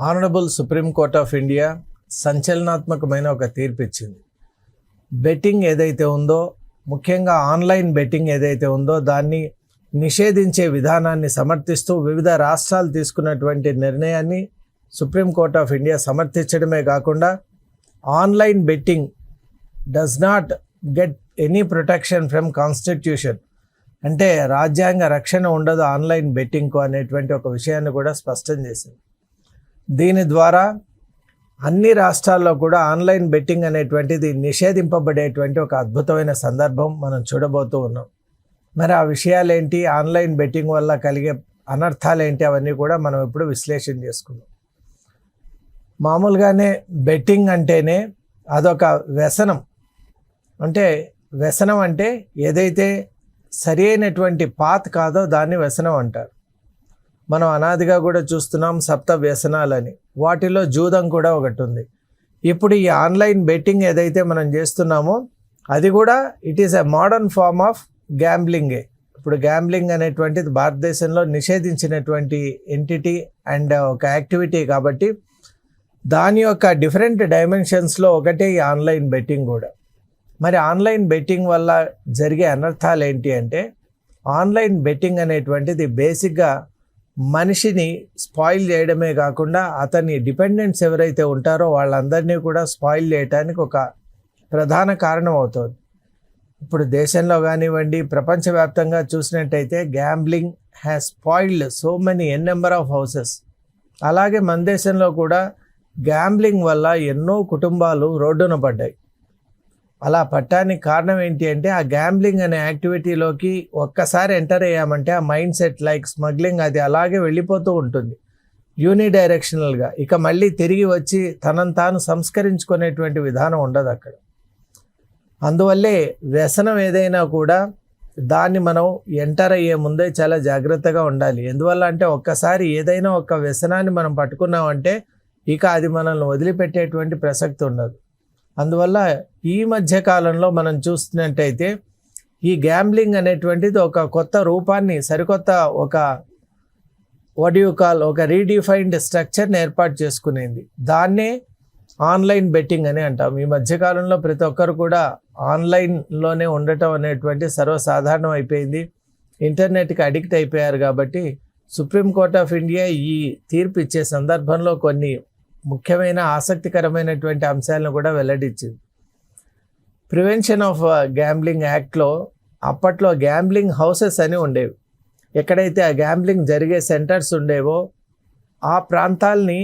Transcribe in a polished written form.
Honourable Supreme Court of India సంచలనాత్మకమైన ఒక తీర్పు ఇచ్చింది. బెట్టింగ్ ఏదైతే ఉందో, ముఖ్యంగా ఆన్లైన్ బెట్టింగ్ ఏదైతే ఉందో దాన్ని నిషేధించే విధానాన్ని సమర్థిస్తూ వివిధ రాష్ట్రాలు తీసుకున్నటువంటి నిర్ణయాన్ని సుప్రీం కోర్ట్ ఆఫ్ ఇండియా సమర్థించడమే కాకుండా online betting does not get any protection from constitution, అంటే రాజ్యాంగ రక్షణ ఉండదు ఆన్లైన్ బెట్టింగ్కు అనేటువంటి ఒక విషయాన్ని కూడా స్పష్టం చేసింది. దీని ద్వారా అన్ని రాష్ట్రాల్లో కూడా ఆన్లైన్ బెట్టింగ్ అనేటువంటిది నిషేధింపబడేటువంటి ఒక అద్భుతమైన సందర్భం మనం చూడబోతూ ఉన్నాం. మరి ఆ విషయాలేంటి, ఆన్లైన్ బెట్టింగ్ వల్ల కలిగే అనర్థాలు ఏంటి, అవన్నీ కూడా మనం ఇప్పుడు విశ్లేషణ చేసుకుందాం. మామూలుగానే బెట్టింగ్ అంటేనే అదొక వ్యసనం. అంటే వ్యసనం అంటే ఏదైతే సరి అయినటువంటి పాత్ కాదో దాన్ని వ్యసనం అంటారు. మనం అనాదిగా కూడా చూస్తున్నాం సప్త వ్యసనాలని, వాటిలో జూదం కూడా ఒకటి ఉంది. ఇప్పుడు ఈ ఆన్లైన్ బెట్టింగ్ ఏదైతే మనం చేస్తున్నామో అది కూడా it is a modern form of గ్యాంబ్లింగే. ఇప్పుడు గ్యాంబ్లింగ్ అనేటువంటిది భారతదేశంలో నిషేధించినటువంటి ఎంటిటీ అండ్ ఒక యాక్టివిటీ కాబట్టి దాని యొక్క డిఫరెంట్ డైమెన్షన్స్లో ఒకటే ఈ ఆన్లైన్ బెట్టింగ్ కూడా. మరి ఆన్లైన్ బెట్టింగ్ వల్ల జరిగే అనర్థాలు ఏంటి అంటే, ఆన్లైన్ బెట్టింగ్ అనేటువంటిది బేసిక్గా మనిషిని స్పాయిల్ చేయడమే కాకుండా అతని డిపెండెంట్స్ ఎవరైతే ఉంటారో వాళ్ళందరినీ కూడా స్పాయిల్ చేయడానికి ఒక ప్రధాన కారణం అవుతుంది. ఇప్పుడు దేశంలో కానివ్వండి, ప్రపంచవ్యాప్తంగా చూసినట్టయితే gambling has spoiled so many number of houses. అలాగే మన దేశంలో కూడా గ్యాంబ్లింగ్ వల్ల ఎన్నో కుటుంబాలు రోడ్డున పడ్డాయి. అలా పట్టడానికి కారణం ఏంటి అంటే, ఆ గ్యాంబ్లింగ్ అనే యాక్టివిటీలోకి ఒక్కసారి ఎంటర్ అయ్యామంటే ఆ మైండ్ సెట్ లైక్ స్మగ్లింగ్ అది అలాగే వెళ్ళిపోతూ ఉంటుంది యూనిడైరెక్షనల్గా. ఇక మళ్ళీ తిరిగి వచ్చి తనను తాను సంస్కరించుకునేటువంటి విధానం ఉండదు అక్కడ. అందువల్లే వ్యసనం ఏదైనా కూడా దాన్ని మనం ఎంటర్ అయ్యే ముందే చాలా జాగ్రత్తగా ఉండాలి. ఎందువల్ల అంటే ఒక్కసారి ఏదైనా ఒక వ్యసనాన్ని మనం పట్టుకున్నామంటే ఇక అది మనల్ని వదిలిపెట్టేటువంటి ప్రసక్తి ఉండదు. అందువల్ల ఈ మధ్య కాలంలో మనం చూస్తున్నట్టయితే ఈ గ్యాంబ్లింగ్ అనేటువంటిది ఒక కొత్త రూపాన్ని, సరికొత్త ఒక ఒక రీడిఫైన్డ్ స్ట్రక్చర్ని ఏర్పాటు చేసుకునేది. దాన్నే ఆన్లైన్ బెట్టింగ్ అని అంటాం. ఈ మధ్యకాలంలో ప్రతి ఒక్కరు కూడా ఆన్లైన్లోనే ఉండటం అనేటువంటి సర్వసాధారణం అయిపోయింది. ఇంటర్నెట్కి అడిక్ట్ అయిపోయారు. కాబట్టి సుప్రీం కోర్ట్ ఆఫ్ ఇండియా ఈ తీర్పు ఇచ్చే సందర్భంలో కొన్ని ముఖ్యమైన ఆసక్తికరమైనటువంటి అంశాలను కూడా వెల్లడించింది. ప్రివెన్షన్ ఆఫ్ గ్యాంబ్లింగ్ యాక్ట్లో అప్పట్లో గ్యాంబ్లింగ్ హౌసెస్ అని ఉండేవి. ఎక్కడైతే ఆ గ్యాంబ్లింగ్ జరిగే సెంటర్స్ ఉండేవో ఆ ప్రాంతాలని